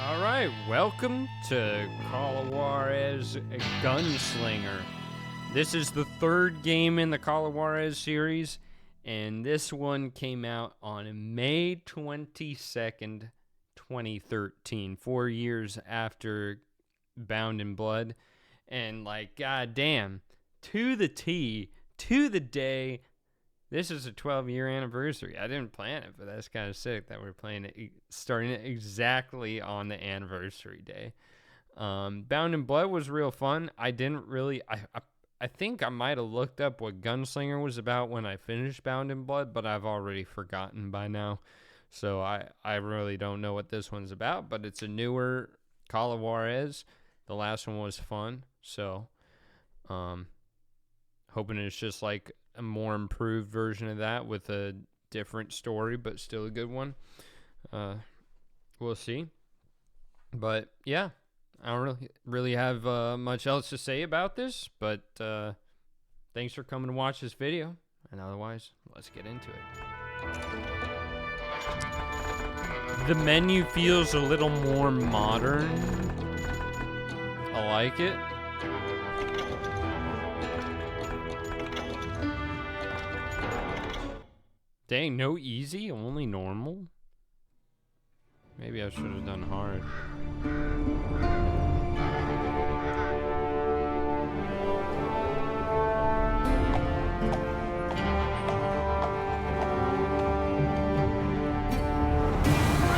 All right, welcome to Call of Juarez Gunslinger. This is the third game in the Call of Juarez series, and this one came out on May 22nd, 2013, 4 years after Bound in Blood. And like, goddamn, to the T, to the day, this is a 12-year anniversary. I didn't plan it, but that's kind of sick that we're playing it, starting it exactly on the anniversary day. Bound in Blood was real fun. I didn't really... I think I might have looked up what Gunslinger was about when I finished Bound in Blood, but I've already forgotten by now. So I really don't know what this one's about, but it's a newer Call of Juarez. The last one was fun, so hoping it's just like a more improved version of that with a different story, but still a good one. We'll see. But yeah, I don't really have much else to say about this, but thanks for coming to watch this video, and otherwise, let's get into it. The menu feels a little more modern. I like it. Dang, no easy, only normal? Maybe I should have done hard.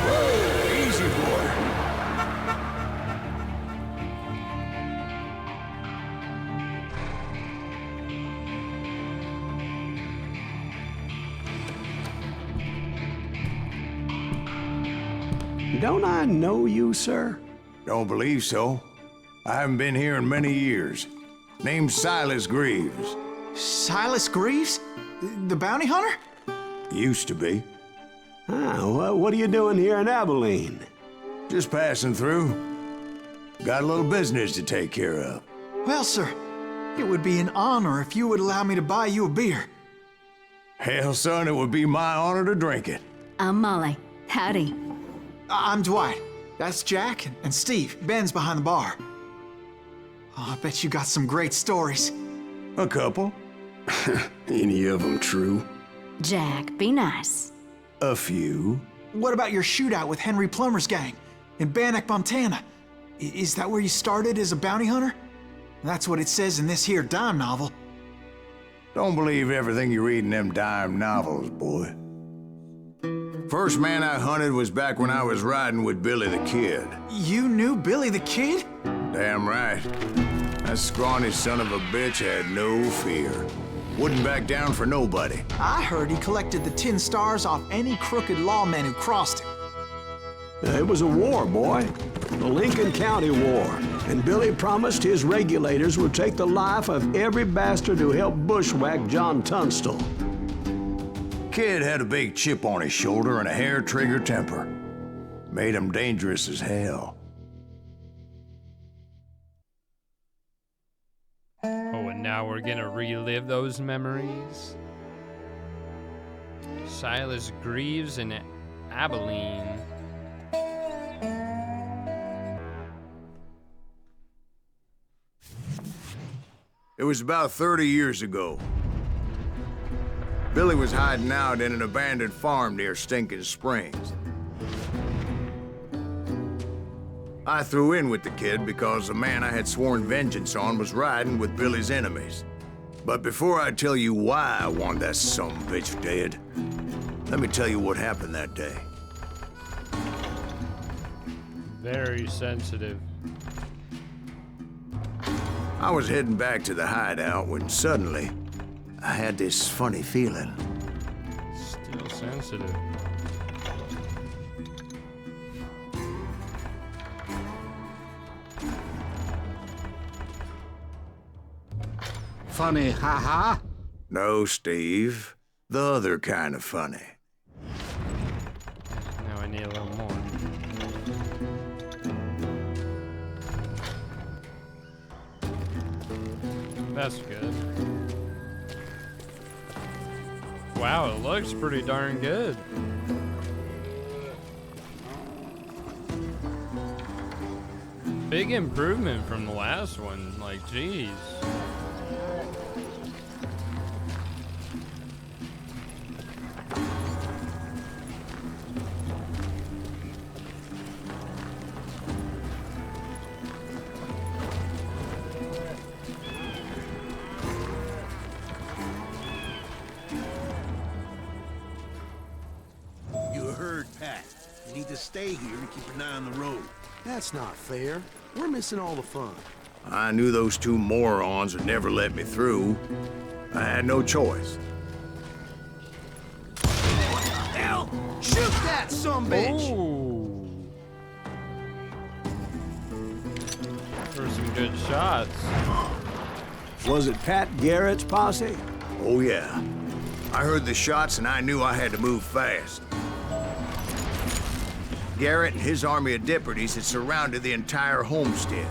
Whoa, easy, boy. Don't I know you, sir? Don't believe so. I haven't been here in many years. Name's Silas Greaves. Silas Greaves? The bounty hunter? Used to be. What are you doing here in Abilene? Just passing through. Got a little business to take care of. Well, sir, it would be an honor if you would allow me to buy you a beer. Hell, son, it would be my honor to drink it. I'm Molly. Howdy. I'm Dwight. That's Jack and Steve. Ben's behind the bar. Oh, I bet you got some great stories. A couple. Any of them true? Jack, be nice. A few. What about your shootout with Henry Plummer's gang in Bannock, Montana? Is that where you started as a bounty hunter? That's what it says in this here dime novel. Don't believe everything you read in them dime novels, boy. First man I hunted was back when I was riding with Billy the Kid. You knew Billy the Kid? Damn right. That scrawny son of a bitch had no fear. Wouldn't back down for nobody. I heard he collected the 10 stars off any crooked lawmen who crossed him. It was a war, boy. The Lincoln County War. And Billy promised his regulators would take the life of every bastard who helped bushwhack John Tunstall. Kid had a big chip on his shoulder and a hair-trigger temper. Made him dangerous as hell. Oh, and now we're gonna relive those memories. Silas Greaves in Abilene. It was about 30 years ago. Billy was hiding out in an abandoned farm near Stinking Springs. I threw in with the kid because the man I had sworn vengeance on was riding with Billy's enemies. But before I tell you why I want that sumbitch dead, let me tell you what happened that day. Very sensitive. I was heading back to the hideout when suddenly I had this funny feeling. Still sensitive. Funny, haha? No, Steve. The other kind of funny. Now I need a little more. That's good. Wow, it looks pretty darn good. big improvement from the last one. Like, jeez. Stay here and keep an eye on the road. That's not fair. We're missing all the fun. I knew those two morons would never let me through. I had no choice. What the hell? Shoot that sumbitch! Ooh. Those were some good shots. Was it Pat Garrett's posse? Oh, yeah. I heard the shots and I knew I had to move fast. Garrett and his army of deputies had surrounded the entire homestead.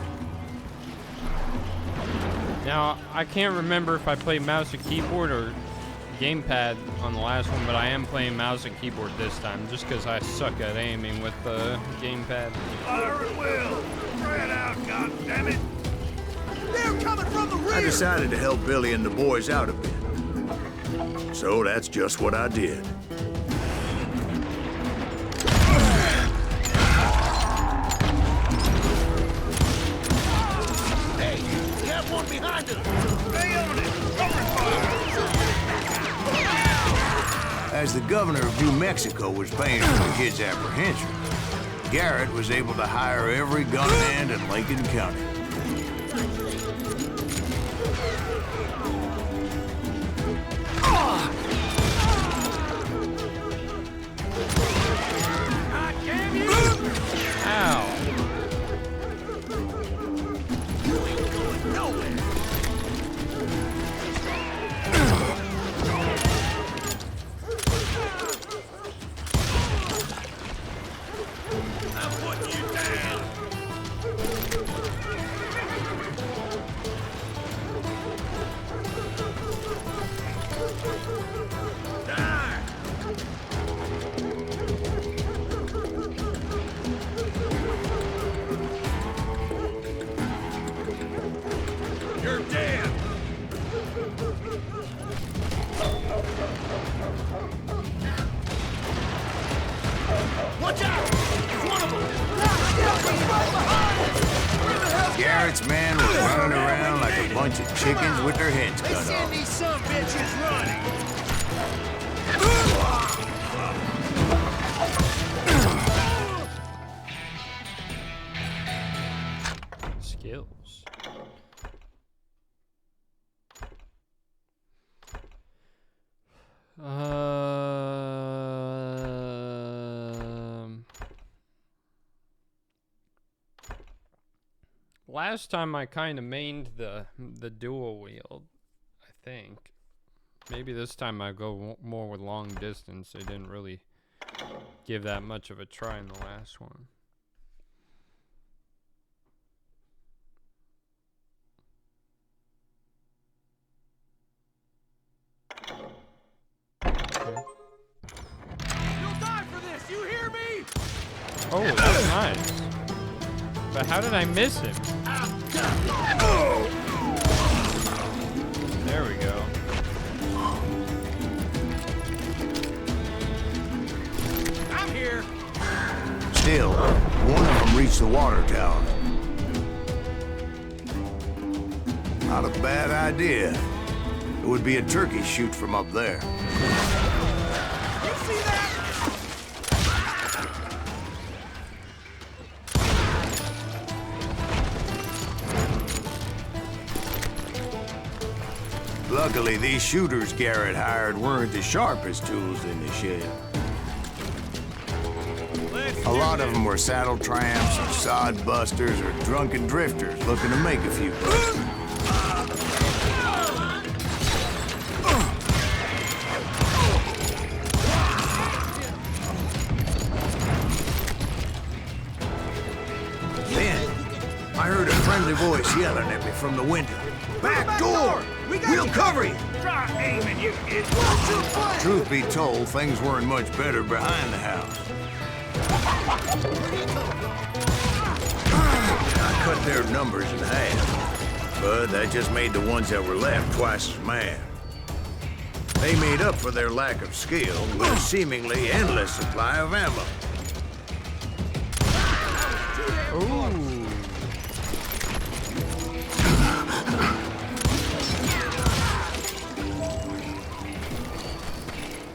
Now, I can't remember if I played mouse and keyboard or gamepad on the last one, but I am playing mouse and keyboard this time, just because I suck at aiming with the gamepad. Fire at will! Spread out, goddammit! They're coming from the rear! I decided to help Billy and the boys out a bit. So that's just what I did. Behind us! Stay on it! Cover fire! As the governor of New Mexico was paying for the kid's apprehension, Garrett was able to hire every gunman in Lincoln County. Ow. You're dead! Watch out! It's one of them! Garrett's men were running around like a bunch of chickens with their heads cut Send off. these son bitches running! Skills. Last time I kind of mained the dual wield, I think. Maybe this time I go more with long distance. I didn't really give that much of a try in the last one. You'll die for this! You hear me? Oh, that's nice. But how did I miss him? There we go. I'm here! Still, one of them reached the water tower. Not a bad idea. It would be a turkey shoot from up there. You see that? Luckily, these shooters Garrett hired weren't the sharpest tools in the shed. A lot of them were saddle tramps, sod busters, or drunken drifters looking to make a few bucks. Then, I heard a friendly voice yelling at me from the window. Back door! We'll cover you! Try aiming, you idiot! Truth be told, things weren't much better behind the house. I cut their numbers in half, but that just made the ones that were left twice as mad. They made up for their lack of skill with a seemingly endless supply of ammo. Ooh.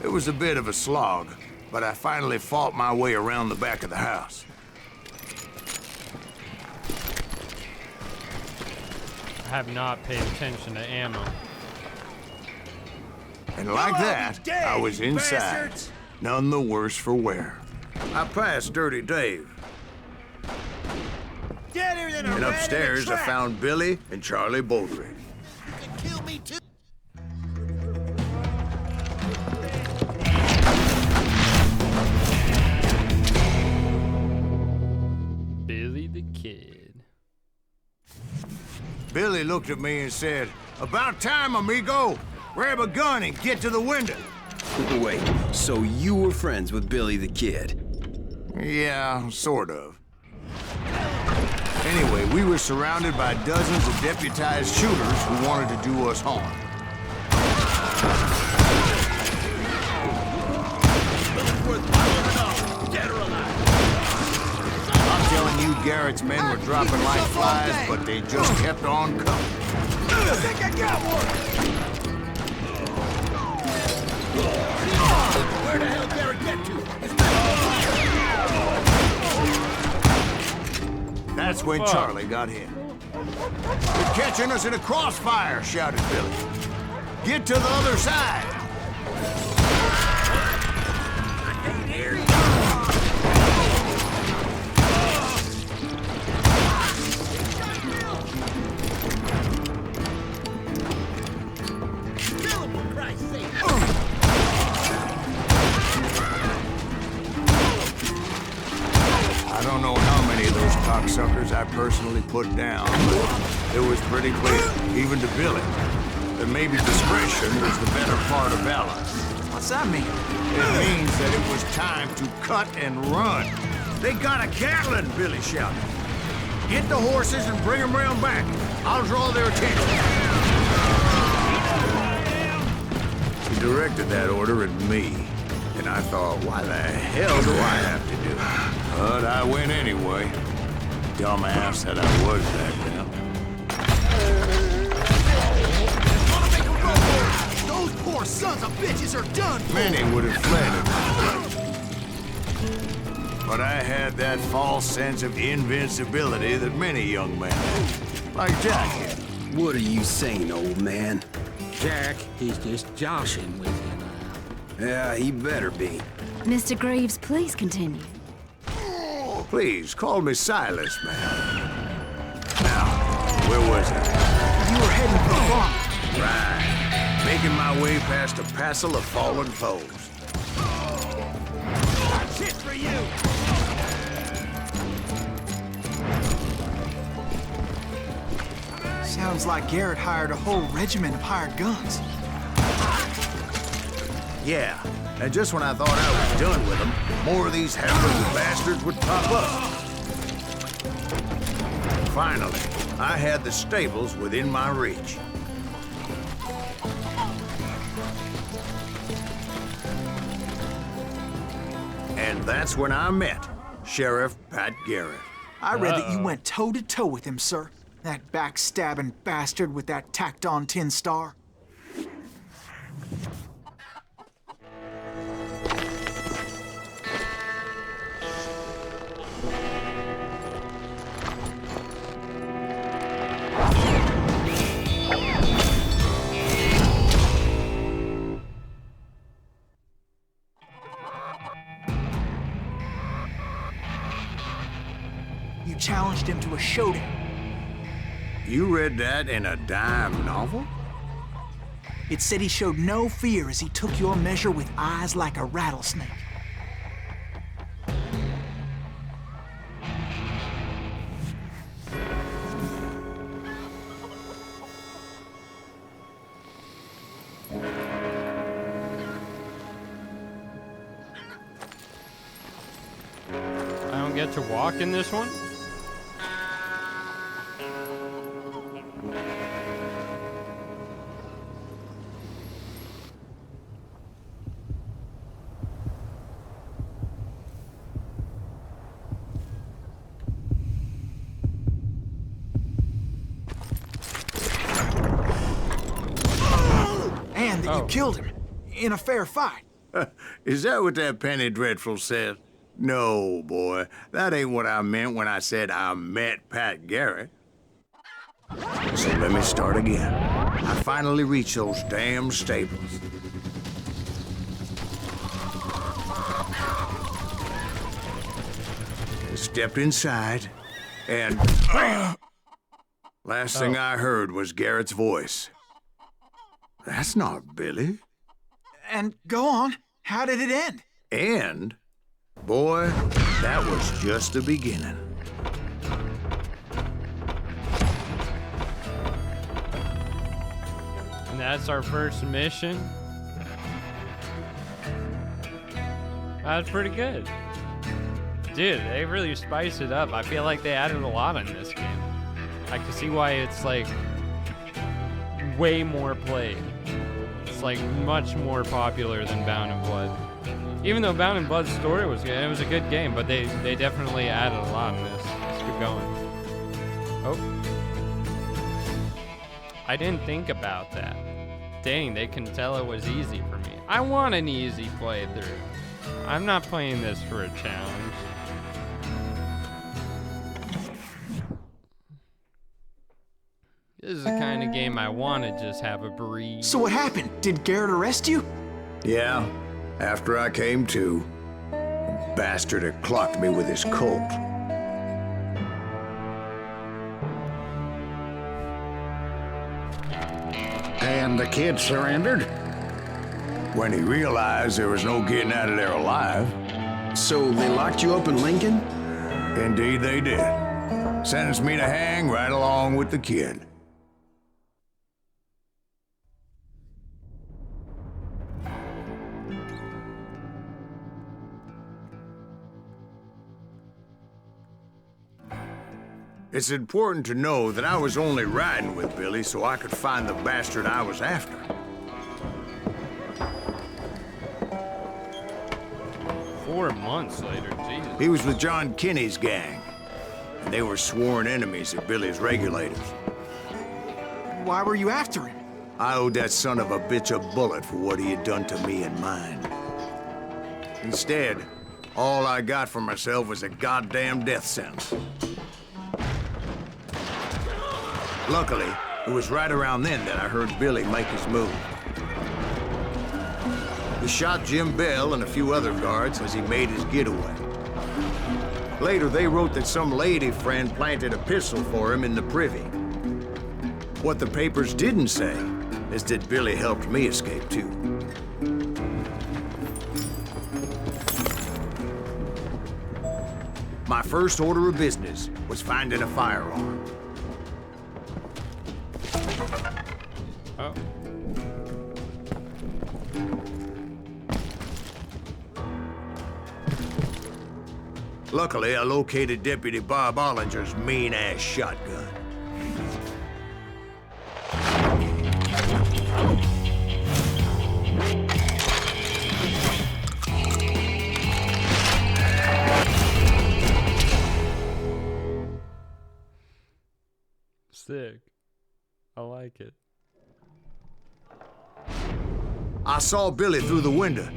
It was a bit of a slog, but I finally fought my way around the back of the house. I have not paid attention to ammo. And like that, I was inside, none the worse for wear. I passed Dirty Dave. And upstairs, I found Billy and Charlie Baldry. Kill me too. Billy the Kid. Billy looked at me and said, "About time, amigo. Grab a gun and get to the window." Wait, so you were friends with Billy the Kid? Yeah, sort of. Anyway, we were surrounded by dozens of deputized shooters who wanted to do us harm. I'm telling you, Garrett's men were dropping like flies, but they just kept on coming. I think I got one. Where the hell Garrett get to? That's when Charlie got hit. "They're catching us in a crossfire," shouted Billy. "Get to the other side." I can't hear you. Kill him, for Christ's sake. I don't know how many of those cocksuckers I personally put down, but it was pretty clear, even to Billy, that maybe discretion was the better part of valor. What's that mean? It means that it was time to cut and run. "They got a Catlin," Billy shouted. "Get the horses and bring them round back. I'll draw their attention." He directed that order at me, and I thought, why the hell do I have to do it? But I went anyway. Dumbass that I was back then. Wanna make a run for it? Those poor sons of bitches are done for. Many would have fled at my place. But I had that false sense of invincibility that many young men have, like Jack had. What are you saying, old man? Jack, he's just joshing with you now. Yeah, he better be. Mr. Greaves, please continue. Please, call me Silas, man. Now, where was I? You were heading for the farm. Right. Making my way past a passel of fallen foes. That's it for you. Sounds like Garrett hired a whole regiment of hired guns. Yeah, and just when I thought I was done with them, more of these half-witted bastards would pop up. Finally, I had the stables within my reach. And that's when I met Sheriff Pat Garrett. I read that you went toe-to-toe with him, sir. That backstabbing bastard with that tacked-on tin star. You challenged him to a showdown. You read that in a dime novel? It said he showed no fear as he took your measure with eyes like a rattlesnake. I don't get to walk in this one? you killed him in a fair fight. Is that what that Penny Dreadful said? No, boy. That ain't what I meant when I said I met Pat Garrett. So let me start again. I finally reached those damn stables. Stepped inside, and last thing I heard was Garrett's voice. That's not Billy. And go on. How did it end? And, boy, that was just the beginning. And that's our first mission. That's pretty good. Dude, they really spiced it up. I feel like they added a lot in this game. I can see why it's like way more played. It's like much more popular than Bound in Blood. Even though Bound in Blood's story was good, it was a good game, but they definitely added a lot in this. Let's keep going. Oh. I didn't think about that. Dang, they can tell it was easy for me. I want an easy playthrough. I'm not playing this for a challenge. This is the kind of game I want to just have a breeze. So what happened? Did Garrett arrest you? Yeah, after I came to, the bastard had clocked me with his Colt. And the kid surrendered? When he realized there was no getting out of there alive. So they locked you up in Lincoln? Indeed they did. Sentenced me to hang right along with the kid. It's important to know that I was only riding with Billy so I could find the bastard I was after. Four months later, Jesus. He was with John Kinney's gang, and they were sworn enemies of Billy's regulators. Why were you after him? I owed that son of a bitch a bullet for what he had done to me and mine. Instead, all I got for myself was a goddamn death sentence. Luckily, it was right around then that I heard Billy make his move. He shot Jim Bell and a few other guards as he made his getaway. Later, they wrote that some lady friend planted a pistol for him in the privy. What the papers didn't say is that Billy helped me escape, too. My first order of business was finding a firearm. Oh. Luckily, I located Deputy Bob Ollinger's mean-ass shotgun. Sick. I like it. I saw Billy through the window,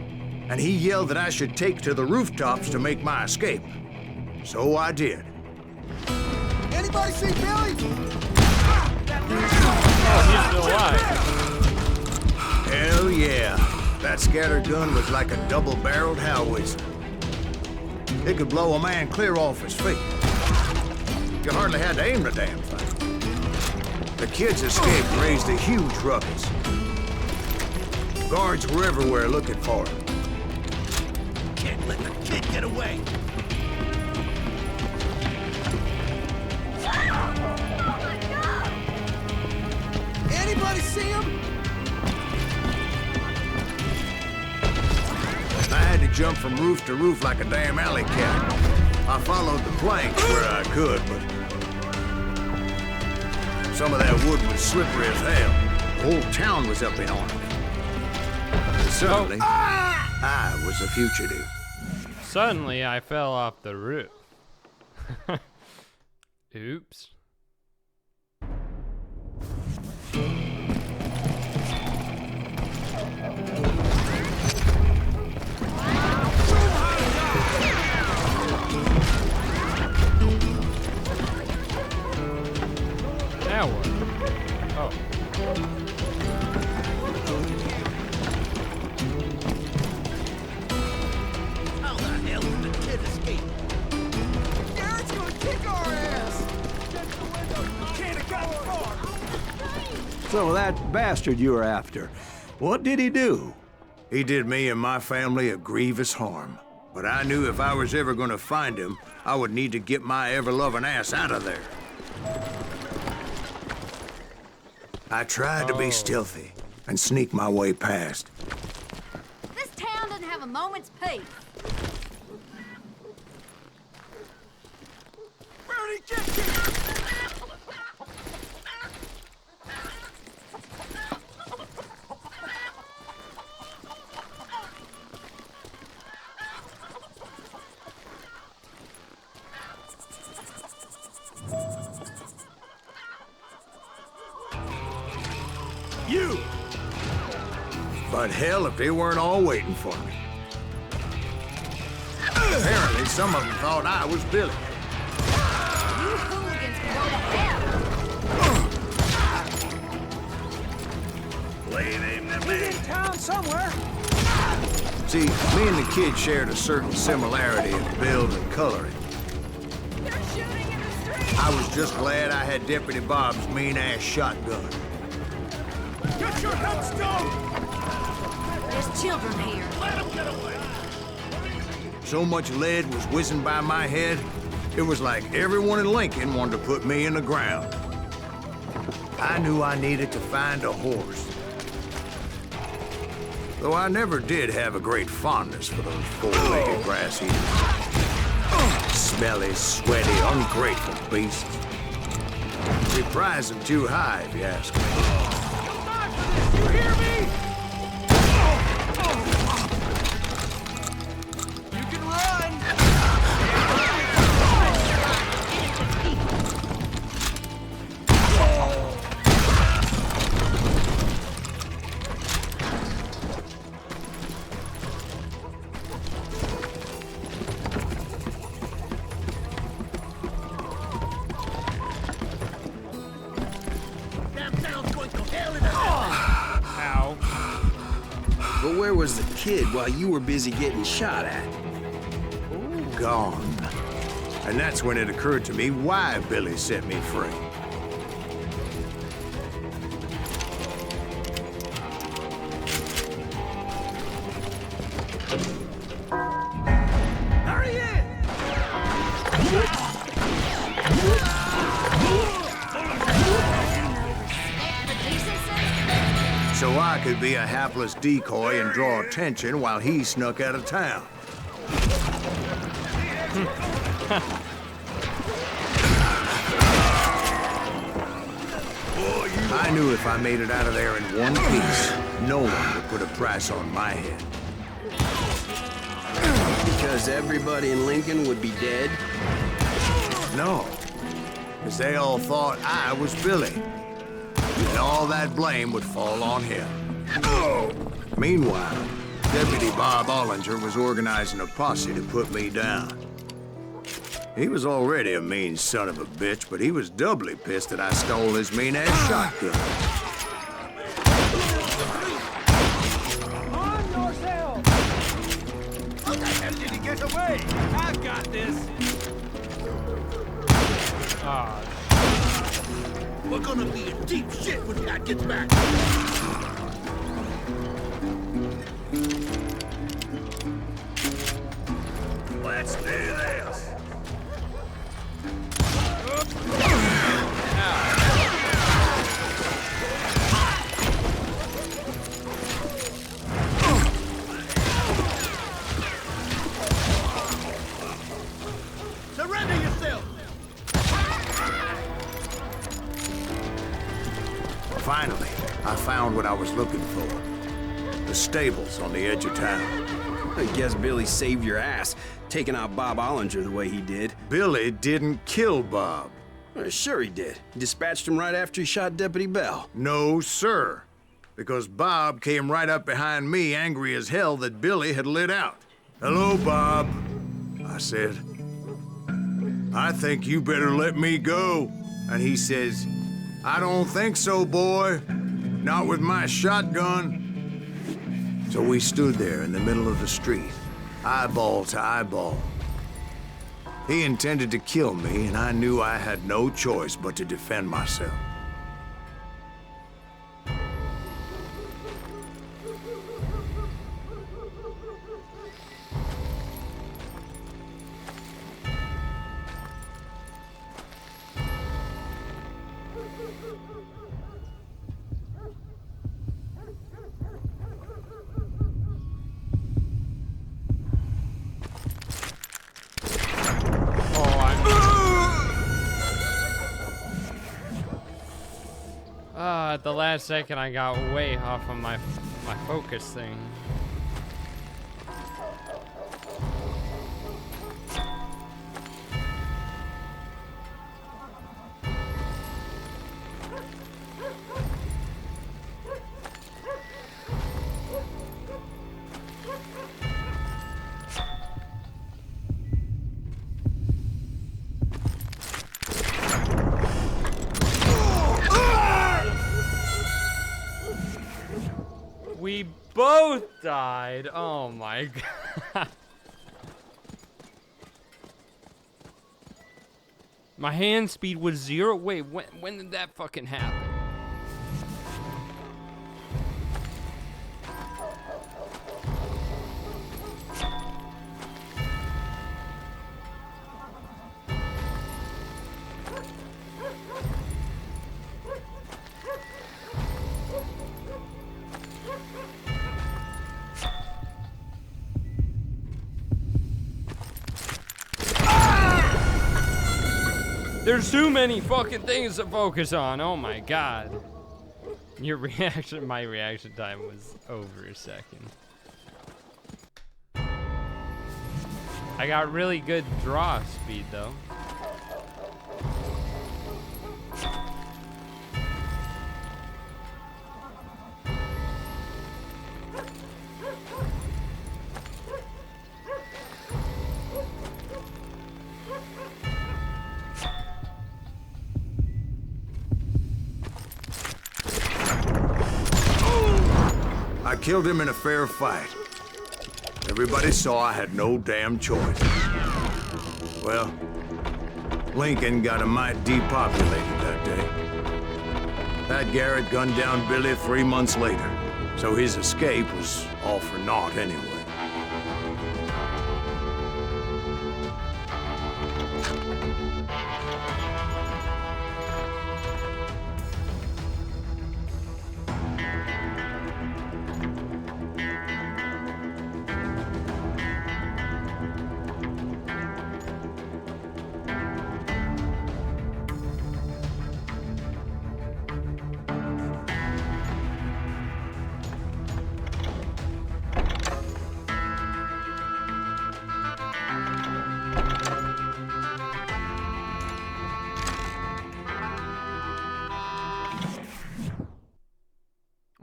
and he yelled that I should take to the rooftops to make my escape. So I did. Anybody see Billy? Oh, he's still alive. Hell yeah. That scatter gun was like a double-barreled howitzer. It could blow a man clear off his feet. You hardly had to aim the damn thing. The kid's escape raised a huge ruckus. Guards were everywhere looking for him. Can't let the kid get away. Anybody see him? I had to jump from roof to roof like a damn alley cat. I followed the planks where I could, but some of that wood was slippery as hell. The whole town was up in arms. Suddenly, I was a fugitive. Suddenly, I fell off the roof. Oops. Now what? Oh. How the hell did the kid escape? Garrett's gonna kick our ass! Get the window! Can't have gotten far! So that bastard you were after, what did he do? He did me and my family a grievous harm. But I knew if I was ever gonna find him, I would need to get my ever-loving ass out of there. I tried to be stealthy and sneak my way past. This town doesn't have a moment's peace. Where'd he get you? You! But hell, if they weren't all waiting for me. Apparently, some of them thought I was Billy. You hooligans can go to hell. Blade aimed at me. Town somewhere. See, me and the kid shared a certain similarity in build and coloring. They're shooting in the street. I was just glad I had Deputy Bob's mean-ass shotgun. Get your headstone! There's children here. Let him get away! So much lead was whizzing by my head, it was like everyone in Lincoln wanted to put me in the ground. I knew I needed to find a horse. Though I never did have a great fondness for those four-legged grass eaters. Smelly, sweaty, ungrateful beasts. We prize them too high, if you ask me. You hear me? You can run! Damn town's going to hell in a Ow. But where was the kid while you were busy getting shot at? Gone. And that's when it occurred to me why Billy set me free. Hurry in! So I could be a hapless decoy and draw attention while he snuck out of town. I knew if I made it out of there in one piece, no one would put a price on my head. Because everybody in Lincoln would be dead? No, because they all thought I was Billy. And all that blame would fall on him. Meanwhile, Deputy Bob Ollinger was organizing a posse to put me down. He was already a mean son of a bitch, but he was doubly pissed that I stole his mean-ass shotgun. On yourself! How the hell did he get away? I've got this! Ah, We're gonna be in deep shit when Pat gets back! Let's do this! Surrender yourself! Finally, I found what I was looking for. The stables on the edge of town. I guess Billy saved your ass, taking out Bob Ollinger the way he did. Billy didn't kill Bob. Sure he did. He dispatched him right after he shot Deputy Bell. No, sir. Because Bob came right up behind me, angry as hell that Billy had lit out. "Hello, Bob," I said. "I think you better let me go." And he says, I don't think so, boy. Not with my shotgun. So we stood there in the middle of the street, eyeball to eyeball. He intended to kill me, and I knew I had no choice but to defend myself. At the last second, I got way off of my focus thing. We both died. Oh my god. My hand speed was 0. Wait, when did that fucking happen? There's too many fucking things to focus on. Oh my god. Your reaction, my reaction time was over a second. I got really good draw speed though. I killed him in a fair fight. Everybody saw I had no damn choice. Well, Lincoln got a mite depopulated that day. Pat Garrett gunned down Billy 3 months later, so his escape was all for naught anyway.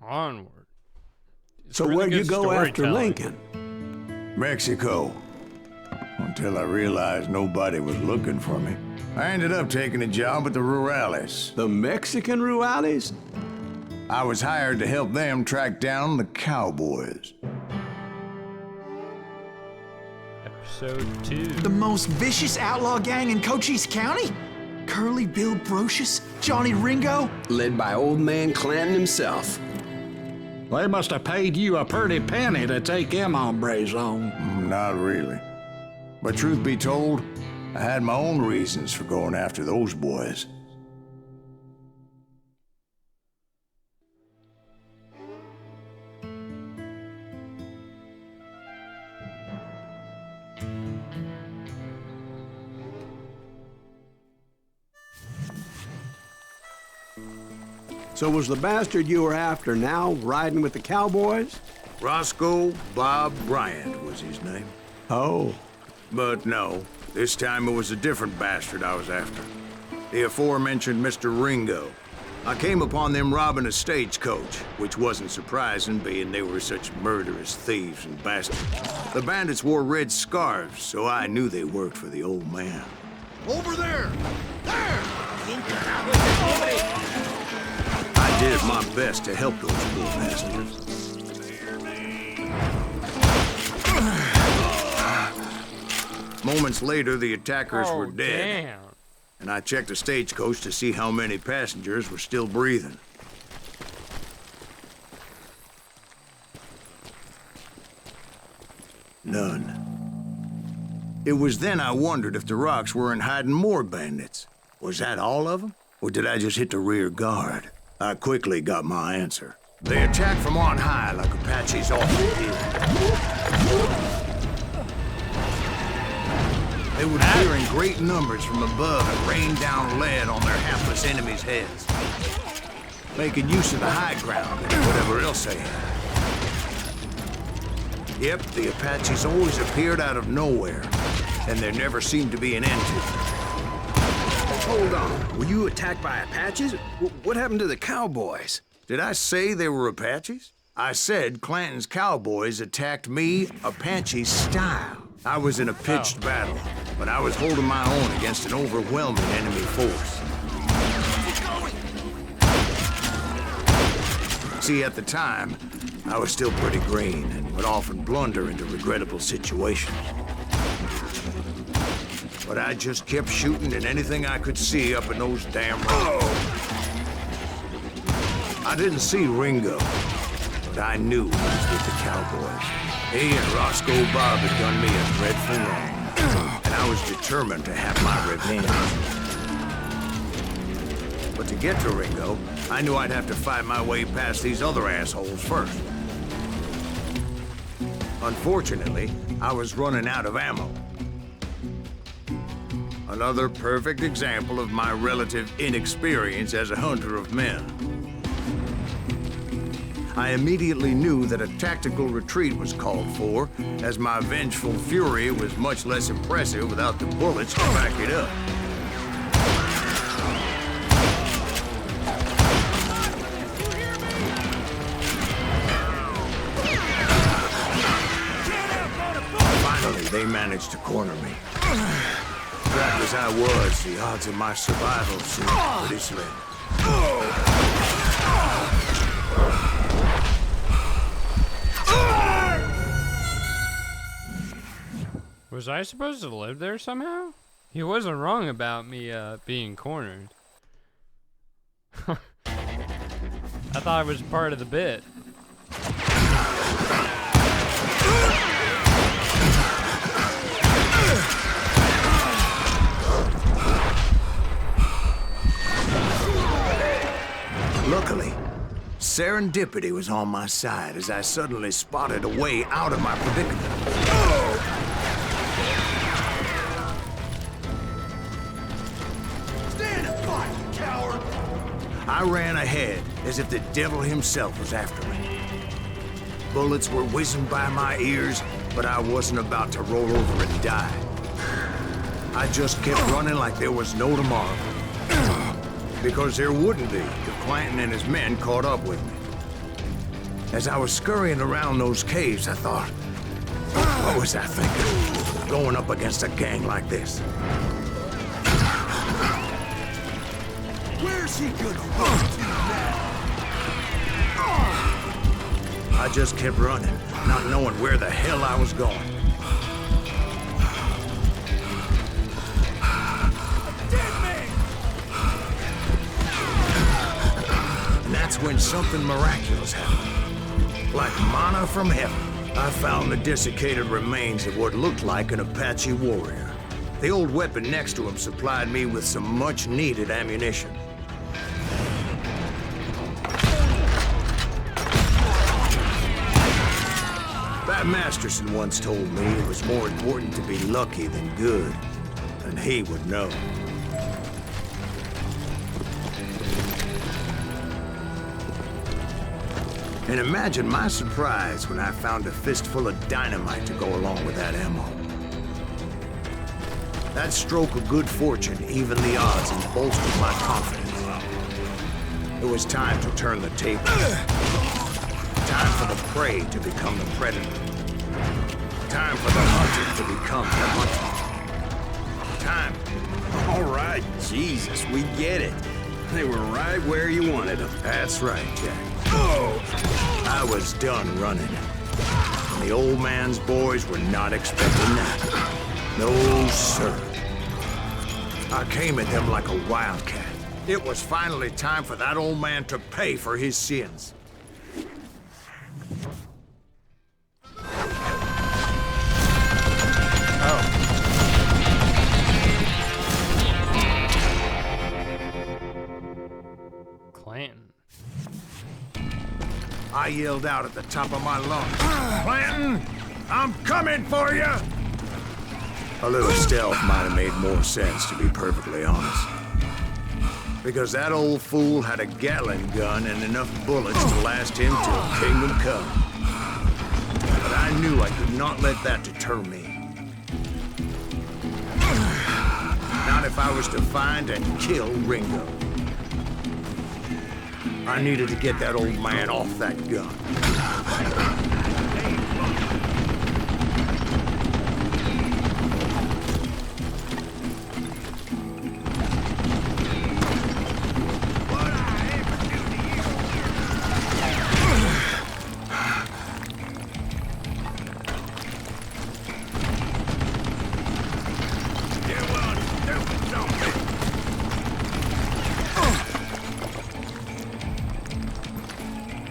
Onward. So where'd you go after Lincoln? Mexico. Until I realized nobody was looking for me. I ended up taking a job at the Rurales. The Mexican Rurales? I was hired to help them track down the cowboys. Episode 2. The most vicious outlaw gang in Cochise County? Curly Bill Brocious? Johnny Ringo? Led by old man Clanton himself. They must have paid you a pretty penny to take them hombres on. Not really. But truth be told, I had my own reasons for going after those boys. So was the bastard you were after now riding with the cowboys? Roscoe Bob Bryant was his name. Oh. But no, this time it was a different bastard I was after. The aforementioned Mr. Ringo. I came upon them robbing a stagecoach, which wasn't surprising, being they were such murderous thieves and bastards. The bandits wore red scarves, so I knew they worked for the old man. Over there! There! did my best to help those poor passengers. Moments later, the attackers were dead. Damn. And I checked the stagecoach to see how many passengers were still breathing. None. It was then I wondered if the rocks weren't hiding more bandits. Was that all of them? Or did I just hit the rear guard? I quickly got my answer. They attacked from on high like Apaches often did. They would appear in great numbers from above and rain down lead on their hapless enemies' heads, making use of the high ground and whatever else they had. Yep, the Apaches always appeared out of nowhere, and there never seemed to be an end to it. Hold on. Were you attacked by Apaches? What happened to the cowboys? Did I say they were Apaches? I said Clanton's cowboys attacked me Apache style. I was in a pitched battle, but I was holding my own against an overwhelming enemy force. See, at the time, I was still pretty green and would often blunder into regrettable situations. But I just kept shooting at anything I could see up in those damn rocks. I didn't see Ringo, but I knew he was with the cowboys. He and Roscoe Bob had done me a dreadful wrong, and I was determined to have my revenge. But to get to Ringo, I knew I'd have to fight my way past these other assholes first. Unfortunately, I was running out of ammo. Another perfect example of my relative inexperience as a hunter of men. I immediately knew that a tactical retreat was called for, as my vengeful fury was much less impressive without the bullets to back it up. Finally, they managed to corner me. Trapped as I was, the odds of my survival seemed pretty slim. Was I supposed to live there somehow? He wasn't wrong about me being cornered. I thought it was part of the bit. Luckily, serendipity was on my side as I suddenly spotted a way out of my predicament. Stand and fight, you coward! I ran ahead as if the devil himself was after me. Bullets were whizzing by my ears, but I wasn't about to roll over and die. I just kept running like there was no tomorrow. Because there wouldn't be if Clanton and his men caught up with me. As I was scurrying around those caves, I thought, what was I thinking? Going up against a gang like this? Where's he gonna run to now? I just kept running, not knowing where the hell I was going. That's when something miraculous happened. Like manna from heaven, I found the desiccated remains of what looked like an Apache warrior. The old weapon next to him supplied me with some much-needed ammunition. Pat Masterson once told me it was more important to be lucky than good, and he would know. And imagine my surprise when I found a fistful of dynamite to go along with that ammo. That stroke of good fortune evened the odds and bolstered my confidence. It was time to turn the table. Time for the prey to become the predator. Time for the hunter to become the hunted. Time. All right, Jesus, we get it. They were right where you wanted them. That's right, Jack. I was done running. And the old man's boys were not expecting that. No, sir. I came at them like a wildcat. It was finally time for that old man to pay for his sins. Clanton. I yelled out at the top of my lungs, "Clanton, I'm coming for you!" A little stealth might have made more sense, to be perfectly honest. Because that old fool had a Gatling gun and enough bullets to last him till Kingdom Come. But I knew I could not let that deter me. Not if I was to find and kill Ringo. I needed to get that old man off that gun.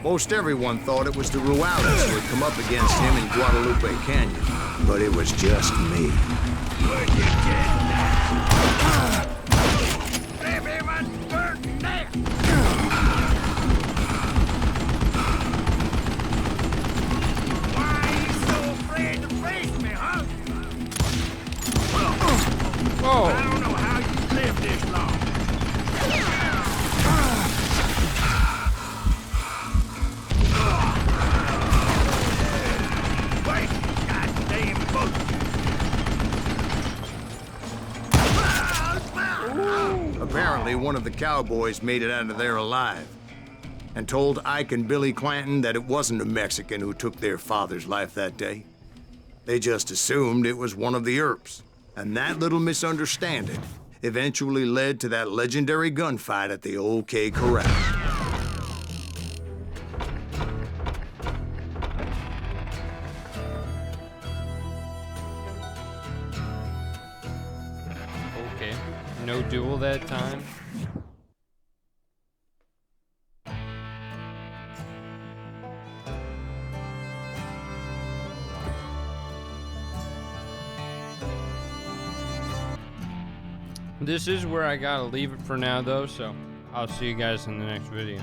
Most everyone thought it was the Ruales who had come up against him in Guadalupe Canyon, but it was just me. Everyone's burning there! Why are you so afraid to face me, huh? Oh. I don't know how you lived this long. Apparently, one of the cowboys made it out of there alive and told Ike and Billy Clanton that it wasn't a Mexican who took their father's life that day. They just assumed it was one of the Earps, and that little misunderstanding eventually led to that legendary gunfight at the OK Corral. Okay. No duel that time. This is where I gotta leave it for now, though, so I'll see you guys in the next video.